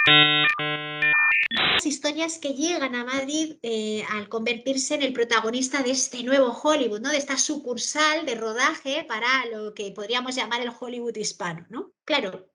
Las historias que llegan a Madrid al convertirse en el protagonista de este nuevo Hollywood, ¿no? De esta sucursal de rodaje para lo que podríamos llamar el Hollywood hispano, ¿no? Claro,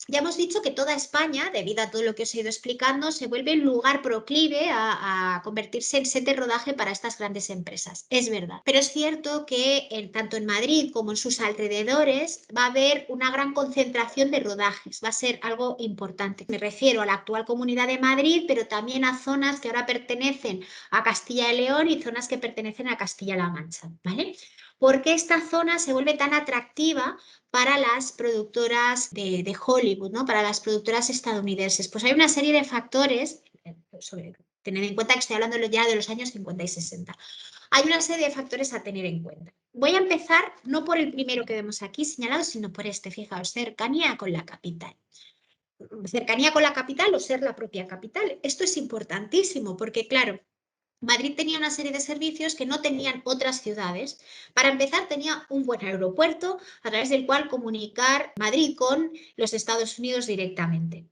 ya hemos dicho que toda España, debido a todo lo que os he ido explicando, se vuelve un lugar proclive a convertirse en set de rodaje para estas grandes empresas. Es verdad. Pero es cierto que tanto en Madrid como en sus alrededores va a haber una gran concentración de rodajes. Va a ser algo importante. Me refiero a la actual Comunidad de Madrid, pero también a zonas que ahora pertenecen a Castilla y León y zonas que pertenecen a Castilla-La Mancha, ¿vale? ¿Por qué esta zona se vuelve tan atractiva para las productoras de Hollywood, ¿no? Para las productoras estadounidenses? Pues hay una serie de factores, tened en cuenta que estoy hablando ya de los años 50 y 60. Hay una serie de factores a tener en cuenta. Voy a empezar no por el primero que vemos aquí señalado, sino por este, fijaos, cercanía con la capital. Cercanía con la capital o ser la propia capital. Esto es importantísimo porque, claro, Madrid tenía una serie de servicios que no tenían otras ciudades. Para empezar, tenía un buen aeropuerto a través del cual comunicar Madrid con los Estados Unidos directamente.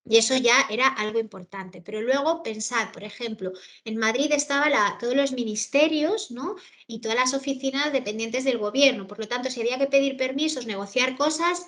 Y eso ya era algo importante. Pero luego pensad, por ejemplo, en Madrid estaban todos los ministerios, ¿no? Y todas las oficinas dependientes del gobierno. Por lo tanto, si había que pedir permisos, negociar cosas,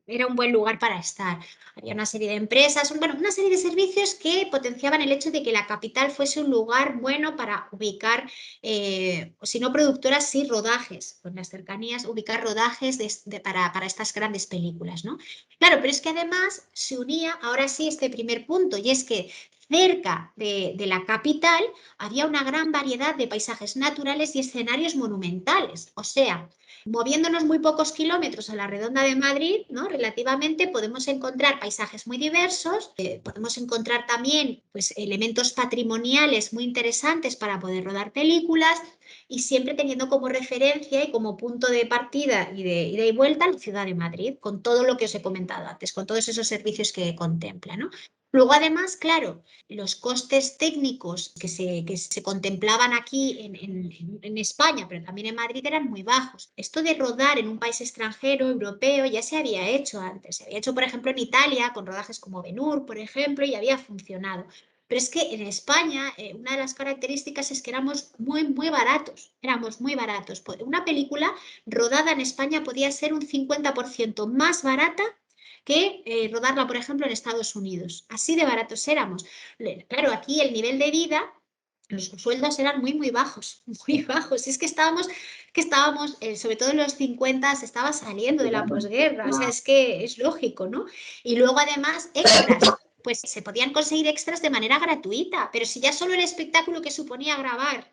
era un buen lugar para estar. Había una serie de empresas, bueno, una serie de servicios que potenciaban el hecho de que la capital fuese un lugar bueno para ubicar, si no productoras, sí rodajes, con las cercanías, ubicar rodajes para estas grandes películas, ¿no? Claro, pero es que además se unía ahora sí este primer punto, y es que cerca de la capital había una gran variedad de paisajes naturales y escenarios monumentales. O sea, moviéndonos muy pocos kilómetros a la redonda de Madrid, ¿no? Relativamente podemos encontrar paisajes muy diversos, podemos encontrar también pues, elementos patrimoniales muy interesantes para poder rodar películas y siempre teniendo como referencia y como punto de partida y de ida y vuelta la ciudad de Madrid, con todo lo que os he comentado antes, con todos esos servicios que contempla, ¿no? Luego, además, claro, los costes técnicos que se contemplaban aquí en España, pero también en Madrid, eran muy bajos. Esto de rodar en un país extranjero, europeo, ya se había hecho antes. Se había hecho, por ejemplo, en Italia, con rodajes como Ben-Hur, por ejemplo, y había funcionado. Pero es que en España una de las características es que éramos muy baratos, éramos muy baratos. Una película rodada en España podía ser un 50% más barata que rodarla, por ejemplo, en Estados Unidos. Así de baratos éramos. Claro, aquí el nivel de vida, los sueldos eran muy bajos, muy bajos. Es que estábamos sobre todo en los 50, se estaba saliendo de la posguerra, o sea, es que es lógico, ¿no? Y luego además extras, pues se podían conseguir extras de manera gratuita, pero si ya solo el espectáculo que suponía grabar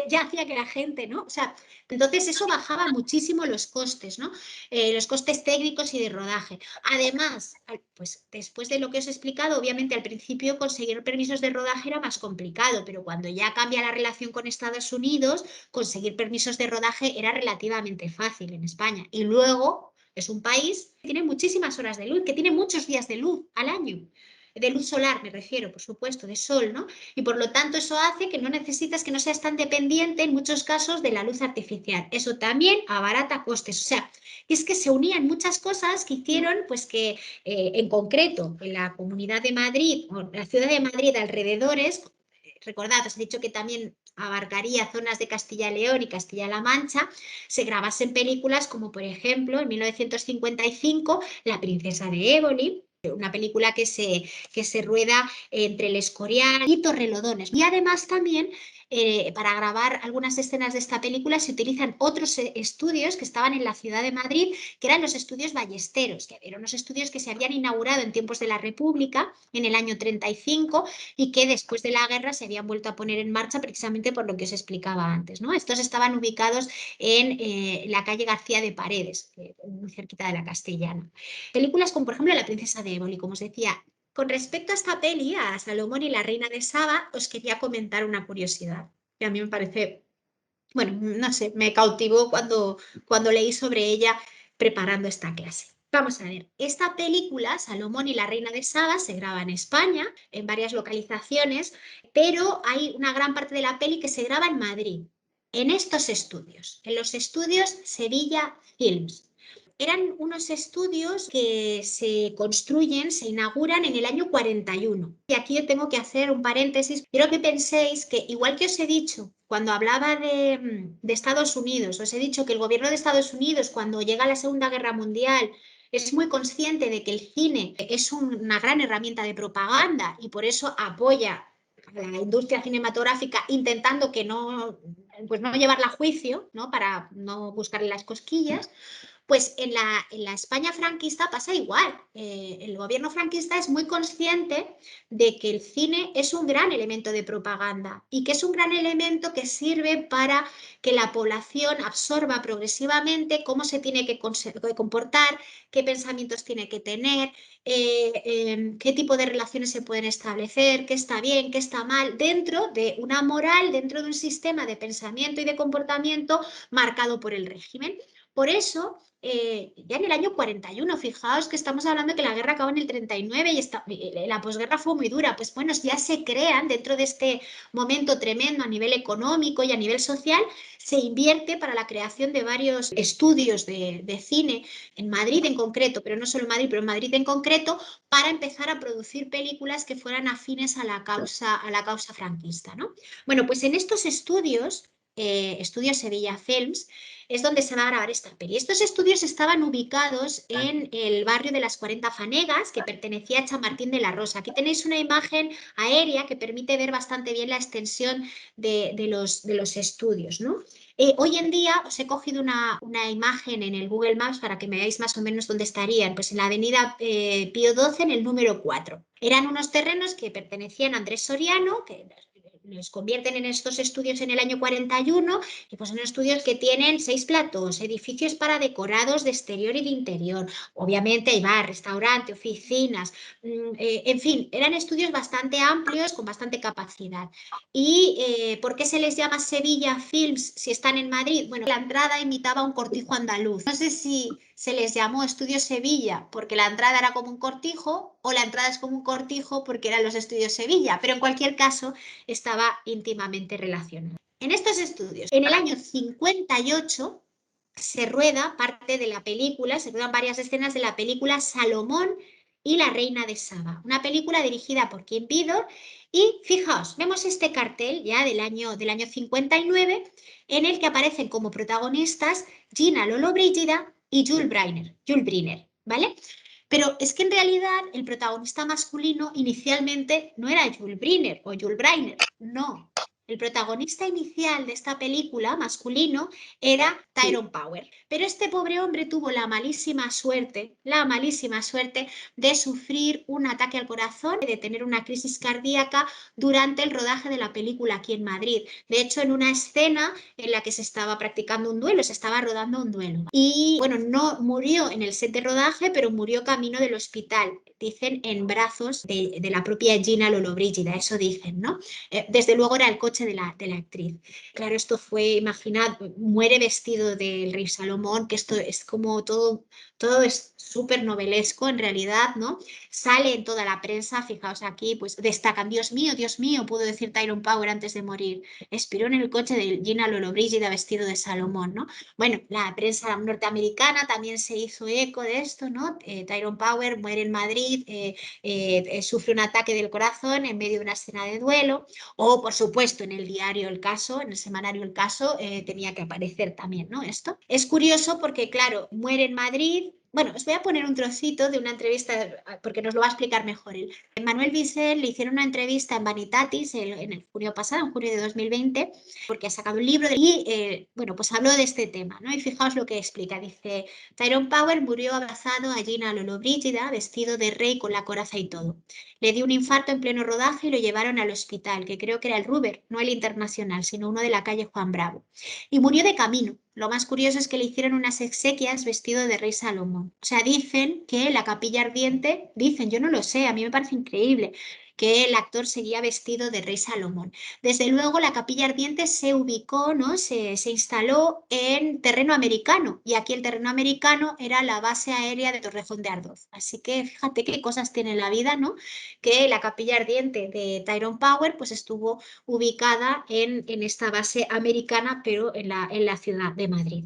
ya hacía que la gente, ¿no? O sea, entonces eso bajaba muchísimo los costes, ¿no? Los costes técnicos y de rodaje. Además, pues después de lo que os he explicado, obviamente al principio conseguir permisos de rodaje era más complicado, pero cuando ya cambia la relación con Estados Unidos, conseguir permisos de rodaje era relativamente fácil en España. Y luego es un país que tiene muchísimas horas de luz, que tiene muchos días de luz al año. De luz solar me refiero, por supuesto, de sol, ¿no? Y por lo tanto eso hace que no necesitas, que no seas tan dependiente en muchos casos de la luz artificial. Eso también abarata costes. O sea, es que se unían muchas cosas que hicieron pues que en concreto en la Comunidad de Madrid o la ciudad de Madrid alrededores, recordad, os he dicho que también abarcaría zonas de Castilla y León y Castilla-La Mancha, se grabasen películas como por ejemplo en 1955 La princesa de Éboli, una película que se rueda entre el Escorial y Torrelodones. Y además también para grabar algunas escenas de esta película se utilizan otros estudios que estaban en la ciudad de Madrid, que eran los estudios Ballesteros, que eran unos estudios que se habían inaugurado en tiempos de la República, en el año 35, y que después de la guerra se habían vuelto a poner en marcha precisamente por lo que os explicaba antes, ¿no? Estos estaban ubicados en la calle García de Paredes, muy cerquita de la Castellana. Películas como, por ejemplo, La princesa de Éboli, como os decía. Con respecto a esta peli, a Salomón y la reina de Saba, os quería comentar una curiosidad que a mí me parece, bueno, no sé, me cautivó cuando leí sobre ella preparando esta clase. Vamos a ver, esta película, Salomón y la reina de Saba, se graba en España, en varias localizaciones, pero hay una gran parte de la peli que se graba en Madrid, en estos estudios, en los estudios Sevilla Films. eran unos estudios que se construyen, se inauguran en el año 41. Y aquí yo tengo que hacer un paréntesis. Quiero que penséis que, igual que os he dicho, cuando hablaba de Estados Unidos, os he dicho que el gobierno de Estados Unidos, cuando llega la Segunda Guerra Mundial, es muy consciente de que el cine es una gran herramienta de propaganda y por eso apoya a la industria cinematográfica intentando que no, pues no llevarla a juicio, ¿no? Para no buscarle las cosquillas. Pues en la España franquista pasa igual. El gobierno franquista es muy consciente de que el cine es un gran elemento de propaganda y que es un gran elemento que sirve para que la población absorba progresivamente cómo se tiene que comportar, qué pensamientos tiene que tener, qué tipo de relaciones se pueden establecer, qué está bien, qué está mal, dentro de una moral, dentro de un sistema de pensamiento y de comportamiento marcado por el régimen. Por eso, ya en el año 41, fijaos que estamos hablando de que la guerra acabó en el 39 y la posguerra fue muy dura, pues bueno, ya se crean dentro de este momento tremendo a nivel económico y a nivel social, se invierte para la creación de varios estudios de cine en Madrid en concreto, pero no solo en Madrid, pero en Madrid en concreto, para empezar a producir películas que fueran afines a la causa franquista, ¿no? Bueno, pues en estos estudios, Estudios Sevilla Films, es donde se va a grabar esta peli. Estos estudios estaban ubicados en el barrio de las 40 Fanegas, que pertenecía a Chamartín de la Rosa. Aquí tenéis una imagen aérea que permite ver bastante bien la extensión de los estudios, ¿no? Hoy en día os he cogido una imagen en el Google Maps para que me veáis más o menos dónde estarían, pues en la avenida Pío XII, en el número 4. Eran unos terrenos que pertenecían a Andrés Soriano, que los convierten en estos estudios en el año 41 y pues son estudios que tienen 6 platós, edificios para decorados de exterior y de interior. Obviamente hay bar, restaurante, oficinas, en fin, eran estudios bastante amplios con bastante capacidad. ¿Y por qué se les llama Sevilla Films si están en Madrid? Bueno, la entrada imitaba un cortijo andaluz. No sé si se les llamó Estudios Sevilla porque la entrada era como un cortijo o la entrada es como un cortijo porque eran los Estudios Sevilla, pero en cualquier caso estaba íntimamente relacionado. En estos estudios, en el año 58 se rueda parte de la película, se ruedan varias escenas de la película Salomón y la Reina de Saba, una película dirigida por Kim Vidor. Y fijaos, vemos este cartel ya del año 59 en el que aparecen como protagonistas Gina Lollobrigida y Jules Briner, ¿vale? Pero es que en realidad el protagonista masculino inicialmente no era Jules Briner o Jules Briner, no. El protagonista inicial de esta película, masculino, era Tyrone Power. Pero este pobre hombre tuvo la malísima suerte de sufrir un ataque al corazón y de tener una crisis cardíaca durante el rodaje de la película aquí en Madrid. De hecho, en una escena en la que se estaba practicando un duelo, se estaba rodando un duelo. Y bueno, no murió en el set de rodaje, pero murió camino del hospital. Dicen en brazos de la propia Gina Lollobrigida, eso dicen, ¿no? Desde luego era el coche de la actriz. Claro, esto fue, imaginad, muere vestido del rey Salomón, que esto es como todo es súper novelesco en realidad, ¿no? Sale en toda la prensa, fijaos aquí, pues destacan, Dios mío, pudo decir Tyrone Power antes de morir, expiró en el coche de Gina Lollobrigida vestido de Salomón, ¿no? Bueno, la prensa norteamericana también se hizo eco de esto, ¿no? Tyrone Power muere en Madrid, sufre un ataque del corazón en medio de una escena de duelo, o por supuesto en el diario El Caso, en el semanario El Caso, tenía que aparecer también, ¿no? Esto es curioso porque, claro, muere en Madrid. Bueno, os voy a poner un trocito de una entrevista porque nos lo va a explicar mejor él. Manuel Vicent le hicieron una entrevista en Vanitatis en el junio pasado, en junio de 2020, porque ha sacado un libro y, bueno, pues habló de este tema, ¿no? Y fijaos lo que explica. Dice, Tyrone Power murió abrazado a Gina Lollobrigida, vestido de rey con la coraza y todo. Le dio un infarto en pleno rodaje y lo llevaron al hospital, que creo que era el Ruber, no el Internacional, sino uno de la calle Juan Bravo. Y murió de camino. Lo más curioso es que le hicieron unas exequias vestido de rey Salomón. O sea, dicen que la capilla ardiente, dicen, yo no lo sé, a mí me parece increíble, que el actor seguía vestido de rey Salomón. Desde luego, la capilla ardiente se ubicó, ¿no? Se instaló en terreno americano y aquí el terreno americano era la base aérea de Torrejón de Ardoz. Así que fíjate qué cosas tiene la vida, ¿no? Que la capilla ardiente de Tyrone Power pues estuvo ubicada en esta base americana, pero en la ciudad de Madrid.